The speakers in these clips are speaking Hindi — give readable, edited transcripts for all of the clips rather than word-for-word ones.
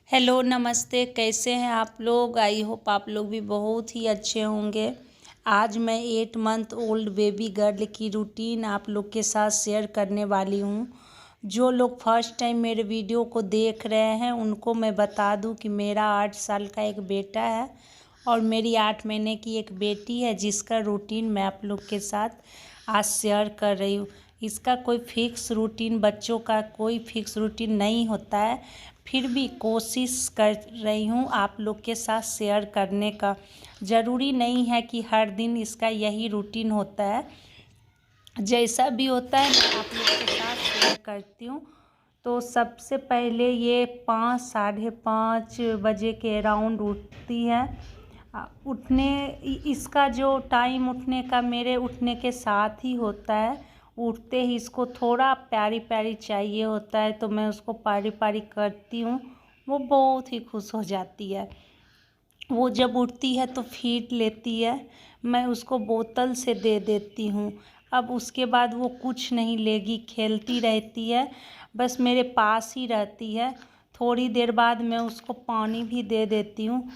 हेलो नमस्ते, कैसे हैं आप लोग। आई होप आप लोग भी बहुत ही अच्छे होंगे। आज मैं 8 मंथ ओल्ड बेबी गर्ल की रूटीन आप लोग के साथ शेयर करने वाली हूँ। जो लोग फर्स्ट टाइम मेरे वीडियो को देख रहे हैं उनको मैं बता दूँ कि मेरा 8 साल का एक बेटा है और मेरी 8 महीने की एक बेटी है, जिसका रूटीन मैं आप लोग के साथ आज शेयर कर रही हूँ। इसका कोई फिक्स रूटीन, बच्चों का कोई फिक्स रूटीन नहीं होता है, फिर भी कोशिश कर रही हूँ आप लोग के साथ शेयर करने का। ज़रूरी नहीं है कि हर दिन इसका यही रूटीन होता है, जैसा भी होता है मैं आप लोग के साथ शेयर करती हूँ। तो सबसे पहले ये 5 साढ़े 5 बजे के अराउंड उठती है। उठने इसका जो टाइम उठने का मेरे उठने के साथ ही होता है। उठते ही इसको थोड़ा प्यारी प्यारी चाहिए होता है, तो मैं उसको पारी पारी करती हूँ। वो बहुत ही खुश हो जाती है। वो जब उठती है तो फीड लेती है, मैं उसको बोतल से दे देती हूँ। अब उसके बाद वो कुछ नहीं लेगी, खेलती रहती है, बस मेरे पास ही रहती है। थोड़ी देर बाद मैं उसको पानी भी दे देती हूँ।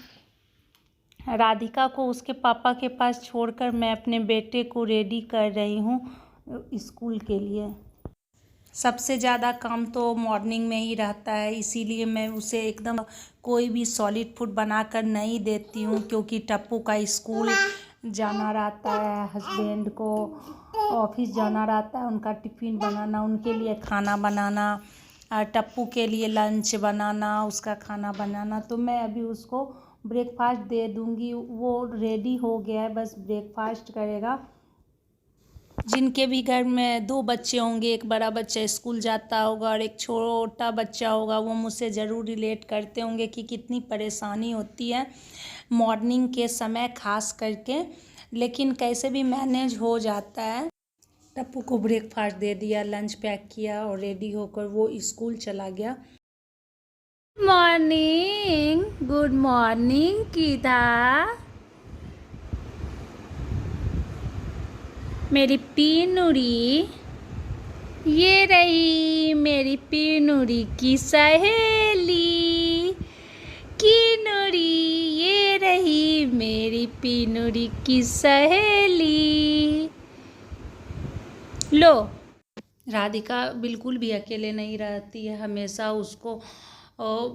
राधिका को उसके पापा के पास छोड़कर मैं अपने बेटे को रेडी कर रही हूँ स्कूल के लिए। सबसे ज़्यादा काम तो मॉर्निंग में ही रहता है, इसीलिए मैं उसे एकदम कोई भी सॉलिड फूड बनाकर नहीं देती हूँ, क्योंकि टप्पू का स्कूल जाना रहता है, हस्बैंड को ऑफिस जाना रहता है, उनका टिफ़िन बनाना, उनके लिए खाना बनाना, टप्पू के लिए लंच बनाना, उसका खाना बनाना। तो मैं अभी उसको ब्रेकफास्ट दे दूँगी। वो रेडी हो गया है, बस ब्रेकफास्ट करेगा। जिनके भी घर में 2 बच्चे होंगे, एक बड़ा बच्चा स्कूल जाता होगा और एक छोटा बच्चा होगा, वो मुझसे ज़रूर रिलेट करते होंगे कि कितनी परेशानी होती है मॉर्निंग के समय खास करके, लेकिन कैसे भी मैनेज हो जाता है। टप्पू को ब्रेकफास्ट दे दिया, लंच पैक किया और रेडी होकर वो स्कूल चला गया। Morning, good morning Geeta. मेरी पीनूरी, ये रही मेरी पीनूरी की सहेली। कीनूरी, ये रही मेरी पीनूरी की सहेली। लो, राधिका बिल्कुल भी अकेले नहीं रहती है, हमेशा उसको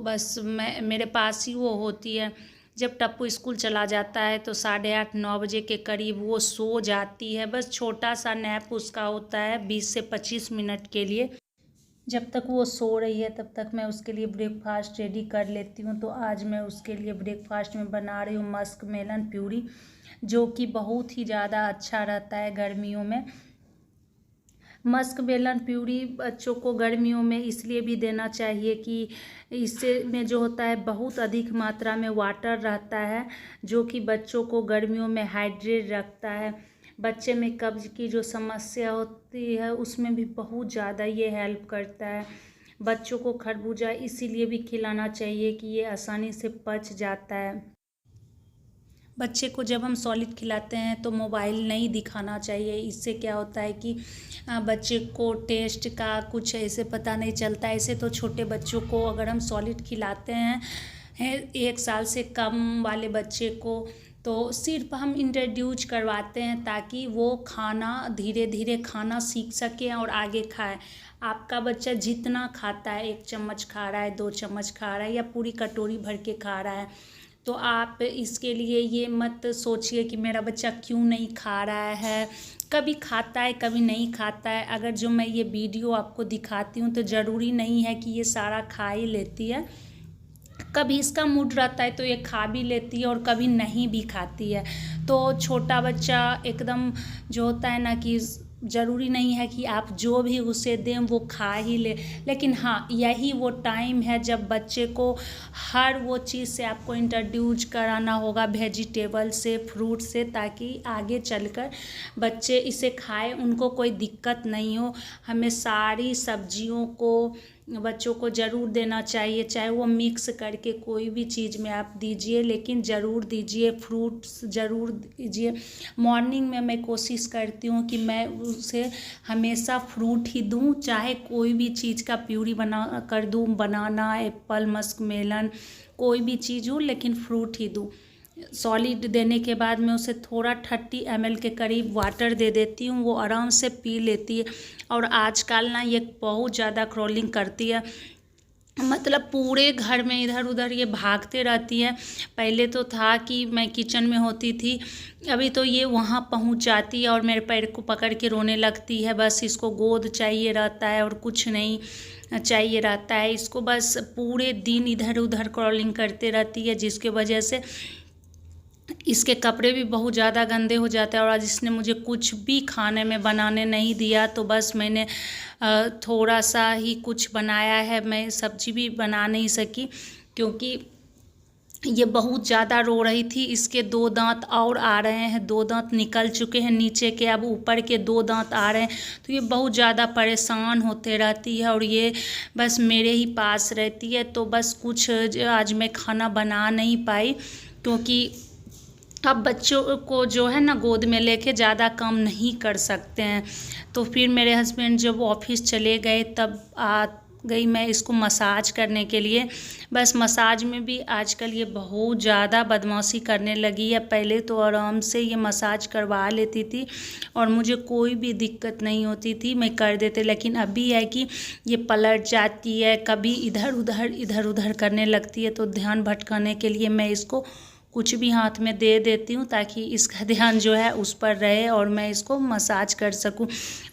बस मेरे पास ही वो होती है। जब टप्पू स्कूल चला जाता है तो 8:30-9 बजे के करीब वो सो जाती है। बस छोटा सा नैप उसका होता है 20 से 25 मिनट के लिए। जब तक वो सो रही है तब तक मैं उसके लिए ब्रेकफास्ट रेडी कर लेती हूँ। तो आज मैं उसके लिए ब्रेकफास्ट में बना रही हूँ मस्क मेलन प्यूरी, जो कि बहुत ही ज़्यादा अच्छा रहता है गर्मियों में। मस्क मेलन प्यूरी बच्चों को गर्मियों में इसलिए भी देना चाहिए कि इससे में जो होता है बहुत अधिक मात्रा में वाटर रहता है, जो कि बच्चों को गर्मियों में हाइड्रेट रखता है। बच्चे में कब्ज की जो समस्या होती है उसमें भी बहुत ज़्यादा ये हेल्प करता है। बच्चों को खरबूजा इसीलिए भी खिलाना चाहिए कि ये आसानी से पच जाता है। बच्चे को जब हम सॉलिड खिलाते हैं तो मोबाइल नहीं दिखाना चाहिए। इससे क्या होता है कि बच्चे को टेस्ट का कुछ ऐसे पता नहीं चलता। ऐसे तो छोटे बच्चों को अगर हम सॉलिड खिलाते हैं 1 साल से कम वाले बच्चे को, तो सिर्फ हम इंट्रोड्यूस करवाते हैं ताकि वो खाना धीरे धीरे खाना सीख सके और आगे खाए। आपका बच्चा जितना खाता है, 1 चम्मच खा रहा है, 2 चम्मच खा रहा है या पूरी कटोरी भर के खा रहा है, तो आप इसके लिए ये मत सोचिए कि मेरा बच्चा क्यों नहीं खा रहा है। कभी खाता है, कभी नहीं खाता है। अगर जो मैं ये वीडियो आपको दिखाती हूँ तो ज़रूरी नहीं है कि ये सारा खा ही लेती है। कभी इसका मूड रहता है तो ये खा भी लेती है और कभी नहीं भी खाती है। तो छोटा बच्चा एकदम जो होता है ना कि ज़रूरी नहीं है कि आप जो भी उसे दें वो खा ही ले, लेकिन हाँ यही वो टाइम है जब बच्चे को हर वो चीज़ से आपको इंट्रोड्यूस कराना होगा, वेजिटेबल से, फ्रूट से, ताकि आगे चलकर बच्चे इसे खाएं, उनको कोई दिक्कत नहीं हो। हमें सारी सब्जियों को बच्चों को ज़रूर देना चाहिए, चाहे वो मिक्स करके कोई भी चीज़ में आप दीजिए, लेकिन ज़रूर दीजिए, फ्रूट्स ज़रूर दीजिए। मॉर्निंग में मैं कोशिश करती हूँ कि मैं उसे हमेशा फ्रूट ही दूँ, चाहे कोई भी चीज़ का प्यूरी बना कर दूँ, बनाना, एप्पल, मस्क मेलन, कोई भी चीज़ हो, लेकिन फ्रूट ही दूँ। सॉलिड देने के बाद मैं उसे थोड़ा 30 ml के करीब वाटर दे देती हूँ, वो आराम से पी लेती है। और आजकल ना ये बहुत ज़्यादा क्रॉलिंग करती है, मतलब पूरे घर में इधर उधर ये भागते रहती है। पहले तो था कि मैं किचन में होती थी, अभी तो ये वहाँ पहुँच जाती है और मेरे पैर को पकड़ के रोने लगती है। बस इसको गोद चाहिए रहता है और कुछ नहीं चाहिए रहता है इसको, बस पूरे दिन इधर उधर क्रॉलिंग करते रहती है, जिसके वजह से इसके कपड़े भी बहुत ज़्यादा गंदे हो जाते हैं। और आज इसने मुझे कुछ भी खाने में बनाने नहीं दिया, तो बस मैंने थोड़ा सा ही कुछ बनाया है। मैं सब्जी भी बना नहीं सकी क्योंकि ये बहुत ज़्यादा रो रही थी। इसके 2 दांत और आ रहे हैं, 2 दांत निकल चुके हैं नीचे के, अब ऊपर के 2 दांत आ रहे हैं। तो ये बहुत ज़्यादा परेशान होते रहती है और ये बस मेरे ही पास रहती है। तो बस कुछ आज मैं खाना बना नहीं पाई क्योंकि अब बच्चों को जो है ना गोद में लेके ज़्यादा काम नहीं कर सकते हैं। तो फिर मेरे हस्बैंड जब ऑफिस चले गए तब आ गई मैं इसको मसाज करने के लिए। बस मसाज में भी आजकल ये बहुत ज़्यादा बदमाशी करने लगी है। पहले तो आराम से ये मसाज करवा लेती थी और मुझे कोई भी दिक्कत नहीं होती थी, मैं कर देते। लेकिन अभी है कि ये पलट जाती है, कभी इधर उधर करने लगती है। तो ध्यान भटकाने के लिए मैं इसको कुछ भी हाथ में दे देती हूँ ताकि इसका ध्यान जो है उस पर रहे और मैं इसको मसाज कर सकूँ।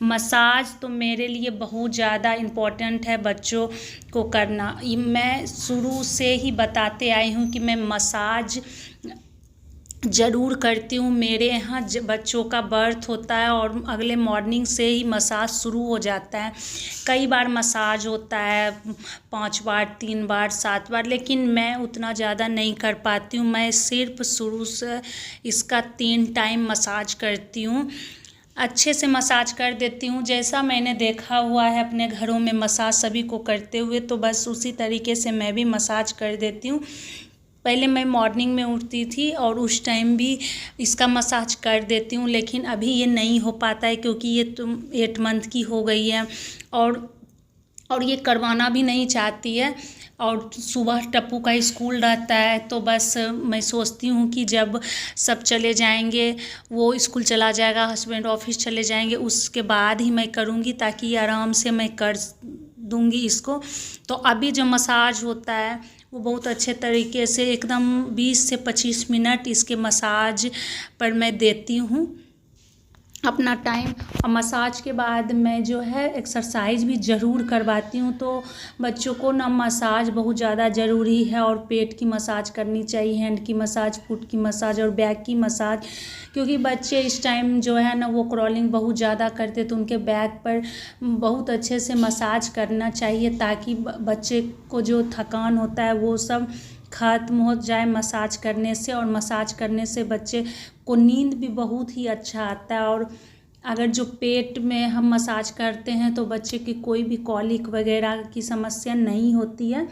मसाज तो मेरे लिए बहुत ज़्यादा इम्पोर्टेंट है बच्चों को करना। मैं शुरू से ही बताते आई हूँ कि मैं मसाज ज़रूर करती हूँ। मेरे यहाँ बच्चों का बर्थ होता है और अगले मॉर्निंग से ही मसाज शुरू हो जाता है। कई बार मसाज होता है, 5 बार, 3 बार, 7 बार, लेकिन मैं उतना ज़्यादा नहीं कर पाती हूँ। मैं सिर्फ शुरू से इसका 3 टाइम मसाज करती हूँ, अच्छे से मसाज कर देती हूँ। जैसा मैंने देखा हुआ है अपने घरों में मसाज सभी को करते हुए, तो बस उसी तरीके से मैं भी मसाज कर देती हूँ। पहले मैं मॉर्निंग में उठती थी और उस टाइम भी इसका मसाज कर देती हूँ, लेकिन अभी ये नहीं हो पाता है क्योंकि ये 8 मंथ की हो गई है और ये करवाना भी नहीं चाहती है। और सुबह टप्पू का स्कूल रहता है, तो बस मैं सोचती हूँ कि जब सब चले जाएंगे, वो स्कूल चला जाएगा, हस्बैंड ऑफिस चले जाएंगे, उसके बाद ही मैं करूँगी ताकि आराम से मैं कर दूँगी इसको। तो अभी जो मसाज होता है वो बहुत अच्छे तरीके से एकदम 20 से 25 मिनट इसके मसाज पर मैं देती हूँ अपना टाइम। और मसाज के बाद मैं जो है एक्सरसाइज भी ज़रूर करवाती हूँ। तो बच्चों को ना मसाज बहुत ज़्यादा ज़रूरी है और पेट की मसाज करनी चाहिए, हैंड की मसाज, फुट की मसाज और बैक की मसाज, क्योंकि बच्चे इस टाइम जो है ना वो क्रॉलिंग बहुत ज़्यादा करते, तो उनके बैक पर बहुत अच्छे से मसाज करना चाहिए ताकि बच्चे को जो थकान होता है वो सब ख़त्म हो जाए मसाज करने से। और मसाज करने से बच्चे को नींद भी बहुत ही अच्छा आता है। और अगर जो पेट में हम मसाज करते हैं तो बच्चे की कोई भी कॉलिक वगैरह की समस्या नहीं होती है।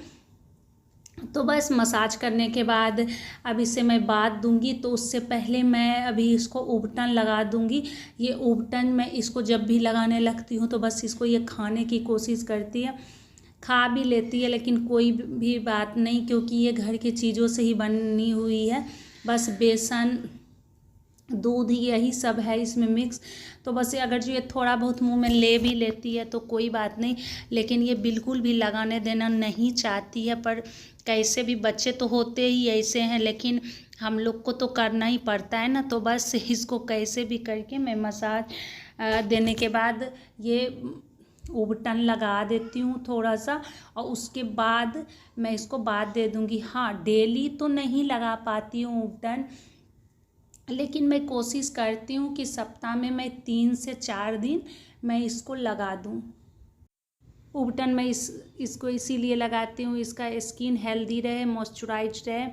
तो बस मसाज करने के बाद अब इसे मैं बाथ दूंगी, तो उससे पहले मैं अभी इसको उबटन लगा दूंगी। ये उबटन मैं इसको जब भी लगाने लगती हूँ तो बस इसको ये खाने की कोशिश करती है, खा भी लेती है, लेकिन कोई भी बात नहीं क्योंकि ये घर की चीज़ों से ही बनी हुई है। बस बेसन, दूध, यही सब है इसमें मिक्स। तो बस अगर जो ये थोड़ा बहुत मुंह में ले भी लेती है तो कोई बात नहीं, लेकिन ये बिल्कुल भी लगाने देना नहीं चाहती है। पर कैसे भी, बच्चे तो होते ही ऐसे हैं, लेकिन हम लोग को तो करना ही पड़ता है ना। तो बस इसको कैसे भी करके मैं मसाज देने के बाद ये उबटन लगा देती हूँ थोड़ा सा, और उसके बाद मैं इसको बाथ दे दूँगी। हाँ, डेली तो नहीं लगा पाती हूँ उबटन, लेकिन मैं कोशिश करती हूँ कि सप्ताह में मैं 3 से 4 दिन मैं इसको लगा दूँ। उबटन मैं इसको इसीलिए लगाती हूँ, इसका स्किन हेल्दी रहे, मॉइस्चराइज्ड रहे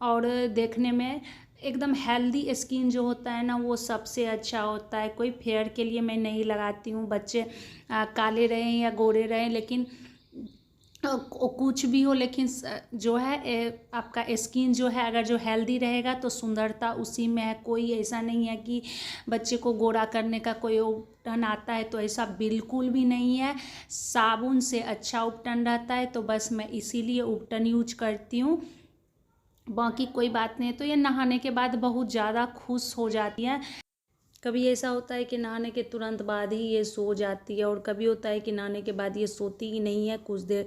और देखने में एकदम हेल्दी स्किन जो होता है ना वो सबसे अच्छा होता है। कोई फेयर के लिए मैं नहीं लगाती हूँ, बच्चे काले रहें या गोरे रहें, लेकिन कुछ भी हो, लेकिन जो है आपका स्किन जो है अगर जो हेल्दी रहेगा तो सुंदरता उसी में है। कोई ऐसा नहीं है कि बच्चे को गोरा करने का कोई उपटन आता है, तो ऐसा बिल्कुल भी नहीं है। साबुन से अच्छा उपटन रहता है, तो बस मैं इसीलिए उपटन यूज करती हूँ, बाकी कोई बात नहीं है। तो ये नहाने के बाद बहुत ज़्यादा खुश हो जाती है। कभी ऐसा होता है कि नहाने के तुरंत बाद ही ये सो जाती है, और कभी होता है कि नहाने के बाद ये सोती ही नहीं है, कुछ देर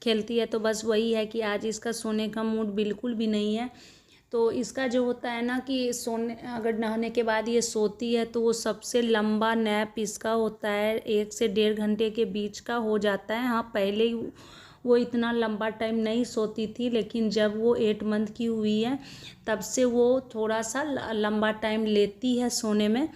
खेलती है। तो बस वही है कि आज इसका सोने का मूड बिल्कुल भी नहीं है। तो इसका जो होता है ना कि सोने अगर नहाने के बाद ये सोती है तो वो सबसे लंबा नैप इसका होता है, 1 से 1.5 घंटे के बीच का हो जाता है। हाँ, पहले ही वो इतना लंबा टाइम नहीं सोती थी, लेकिन जब वो 8 मंथ की हुई है तब से वो थोड़ा सा लंबा टाइम लेती है सोने में।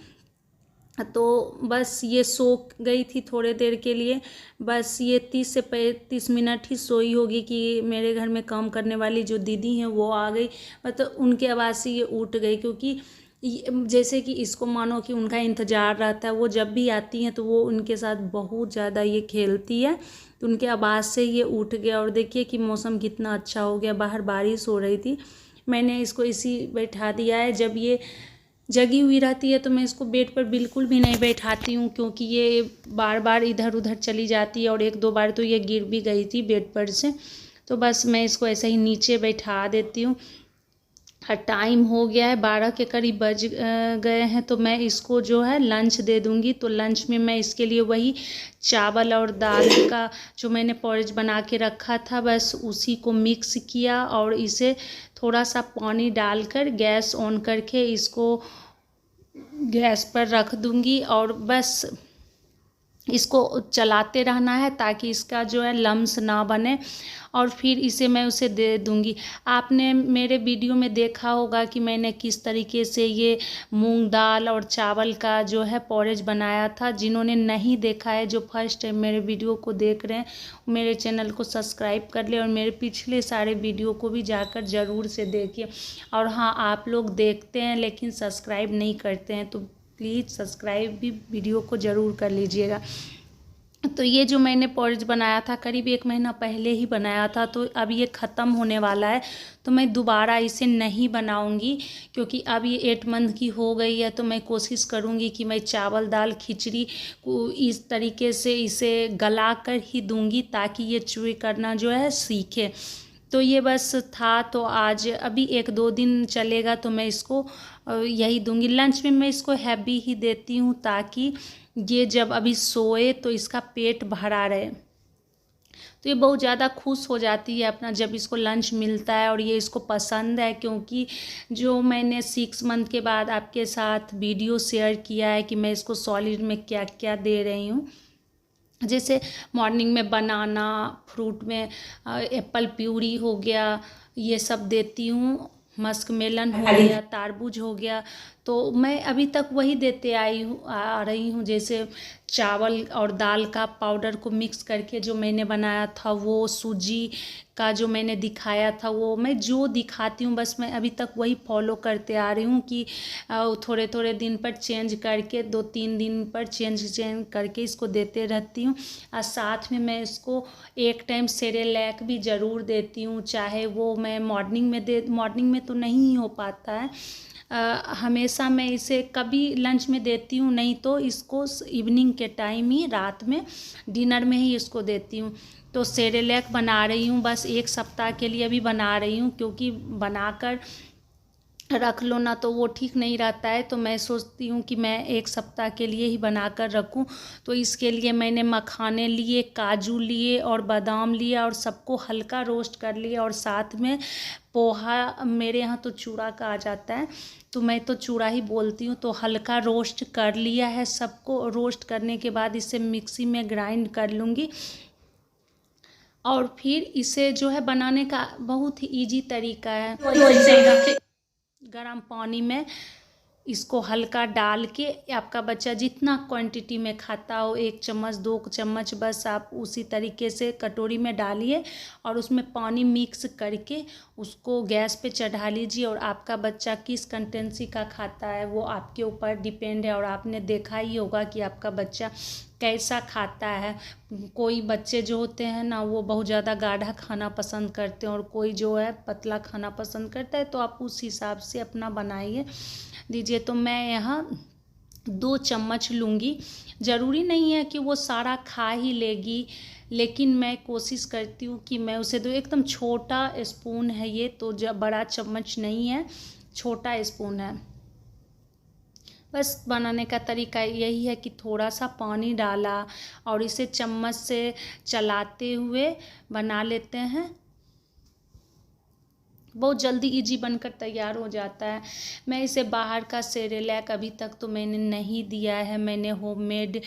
तो बस ये सो गई थी थोड़े देर के लिए, बस ये 30 से 35 मिनट ही सोई होगी कि मेरे घर में काम करने वाली जो दीदी हैं वो आ गई, मतलब उनके आवाज़ से ये उठ गई। क्योंकि जैसे कि इसको मानो कि उनका इंतज़ार रहता है, वो जब भी आती हैं तो वो उनके साथ बहुत ज़्यादा ये खेलती है, तो उनके आवाज़ से ये उठ गया। और देखिए कि मौसम कितना अच्छा हो गया, बाहर बारिश हो रही थी, मैंने इसको इसी बैठा दिया है। जब ये जगी हुई रहती है तो मैं इसको बेड पर बिल्कुल भी नहीं बैठाती हूँ, क्योंकि ये बार बार इधर उधर चली जाती है, और 1-2 बार तो ये गिर भी गई थी बेड पर से। तो बस मैं इसको ऐसे ही नीचे बैठा देती हूँ। टाइम हो गया है, 12 के करीब बज गए हैं, तो मैं इसको जो है लंच दे दूँगी। तो लंच में मैं इसके लिए वही चावल और दाल का जो मैंने पॉरेज बना के रखा था, बस उसी को मिक्स किया और इसे थोड़ा सा पानी डालकर गैस ऑन करके इसको गैस पर रख दूँगी, और बस इसको चलाते रहना है ताकि इसका जो है लम्स ना बने, और फिर इसे मैं उसे दे दूँगी। आपने मेरे वीडियो में देखा होगा कि मैंने किस तरीके से ये मूंग दाल और चावल का जो है पॉरेज बनाया था। जिन्होंने नहीं देखा है, जो फर्स्ट टाइम मेरे वीडियो को देख रहे हैं, मेरे चैनल को सब्सक्राइब कर ले और मेरे पिछले सारे वीडियो को भी जाकर ज़रूर से देखिए। और हाँ, आप लोग देखते हैं लेकिन सब्सक्राइब नहीं करते हैं, तो प्लीज़ सब्सक्राइब भी वीडियो को ज़रूर कर लीजिएगा। तो ये जो मैंने पॉरेज बनाया था करीब 1 महीना पहले ही बनाया था, तो अब ये ख़त्म होने वाला है, तो मैं दोबारा इसे नहीं बनाऊंगी, क्योंकि अब ये 8 मंथ की हो गई है। तो मैं कोशिश करूंगी कि मैं चावल दाल खिचड़ी को इस तरीके से इसे गला कर ही दूंगी, ताकि ये च्युई करना जो है सीखे। तो ये बस था, तो आज अभी 1-2 दिन चलेगा तो मैं इसको यही दूंगी। लंच में मैं इसको हैवी ही देती हूँ, ताकि ये जब अभी सोए तो इसका पेट भरा रहे। तो ये बहुत ज़्यादा खुश हो जाती है अपना जब इसको लंच मिलता है, और ये इसको पसंद है, क्योंकि जो मैंने 6 मंथ के बाद आपके साथ वीडियो शेयर किया है कि मैं इसको सॉलिड में क्या क्या दे रही हूँ। जैसे मॉर्निंग में बनाना, फ्रूट में एप्पल प्यूरी हो गया, ये सब देती हूँ। मस्क मेलन हो गया, तारबूज हो गया, तो मैं अभी तक वही देते आ रही हूँ। जैसे चावल और दाल का पाउडर को मिक्स करके जो मैंने बनाया था, वो सूजी का जो मैंने दिखाया था, वो मैं जो दिखाती हूँ बस मैं अभी तक वही फॉलो करते आ रही हूँ कि थोड़े थोड़े दिन पर चेंज करके, 2-3 दिन पर चेंज करके इसको देते रहती हूँ। और साथ में मैं इसको एक टाइम सेरेलैक भी ज़रूर देती हूँ, चाहे वो मैं मॉर्निंग में तो नहीं हो पाता है। हमेशा मैं इसे कभी लंच में देती हूँ, नहीं तो इसको इवनिंग के टाइम ही, रात में डिनर में ही इसको देती हूँ। तो सेरेलैक बना रही हूँ, बस 1 सप्ताह के लिए अभी बना रही हूँ, क्योंकि बनाकर रख लो ना तो वो ठीक नहीं रहता है। तो मैं सोचती हूँ कि मैं 1 सप्ताह के लिए ही बनाकर रखूँ। तो इसके लिए मैंने मखाने लिए, काजू लिए और बादाम लिया, और सबको हल्का रोस्ट कर लिया, और साथ में पोहा, मेरे यहाँ तो चूड़ा कहा जाता है, तो मैं तो चूड़ा ही बोलती हूँ, तो हल्का रोस्ट कर लिया है सबको। रोस्ट करने के बाद इसे मिक्सी में ग्राइंड कर लूँगी, और फिर इसे जो है बनाने का बहुत ही ईजी तरीका है। गर्म पानी में इसको हल्का डाल के, आपका बच्चा जितना क्वांटिटी में खाता हो, 1 चम्मच 2 चम्मच, बस आप उसी तरीके से कटोरी में डालिए, और उसमें पानी मिक्स करके उसको गैस पे चढ़ा लीजिए। और आपका बच्चा किस कंटेंसी का खाता है वो आपके ऊपर डिपेंड है, और आपने देखा ही होगा कि आपका बच्चा कैसा खाता है। कोई बच्चे जो होते हैं ना वो बहुत ज़्यादा गाढ़ा खाना पसंद करते हैं और कोई जो है पतला खाना पसंद करता है, तो आप उस हिसाब से अपना बनाइए दीजिए। तो मैं यहाँ 2 चम्मच लूँगी। ज़रूरी नहीं है कि वो सारा खा ही लेगी, लेकिन मैं कोशिश करती हूँ कि मैं उसे दो। एकदम छोटा स्पून है ये, तो जब बड़ा चम्मच नहीं है, छोटा स्पून है। बस बनाने का तरीका यही है कि थोड़ा सा पानी डाला और इसे चम्मच से चलाते हुए बना लेते हैं। बहुत जल्दी इजी बनकर तैयार हो जाता है। मैं इसे बाहर का सेरेलैक अभी तक तो मैंने नहीं दिया है, मैंने होममेड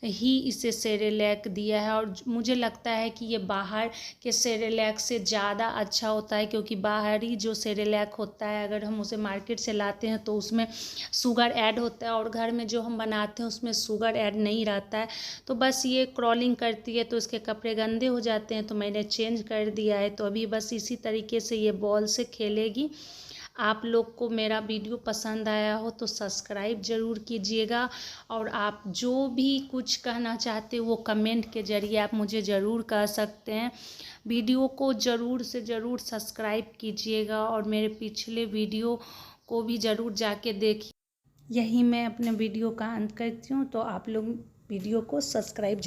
ही इसे सेरेलैक दिया है। और मुझे लगता है कि ये बाहर के सेरेलैक से ज़्यादा अच्छा होता है, क्योंकि बाहरी जो सेरेलैक होता है अगर हम उसे मार्केट से लाते हैं तो उसमें शुगर ऐड होता है, और घर में जो हम बनाते हैं उसमें शुगर ऐड नहीं रहता है। तो बस ये क्रॉलिंग करती है तो इसके कपड़े गंदे हो जाते हैं, तो मैंने चेंज कर दिया है। तो अभी बस इसी तरीके से ये बॉल से खेलेगी। आप लोग को मेरा वीडियो पसंद आया हो तो सब्सक्राइब ज़रूर कीजिएगा, और आप जो भी कुछ कहना चाहते हो वो कमेंट के ज़रिए आप मुझे ज़रूर कह सकते हैं। वीडियो को ज़रूर से ज़रूर सब्सक्राइब कीजिएगा और मेरे पिछले वीडियो को भी ज़रूर जाके देखिए। यही मैं अपने वीडियो का अंत करती हूँ, तो आप लोग वीडियो को सब्सक्राइब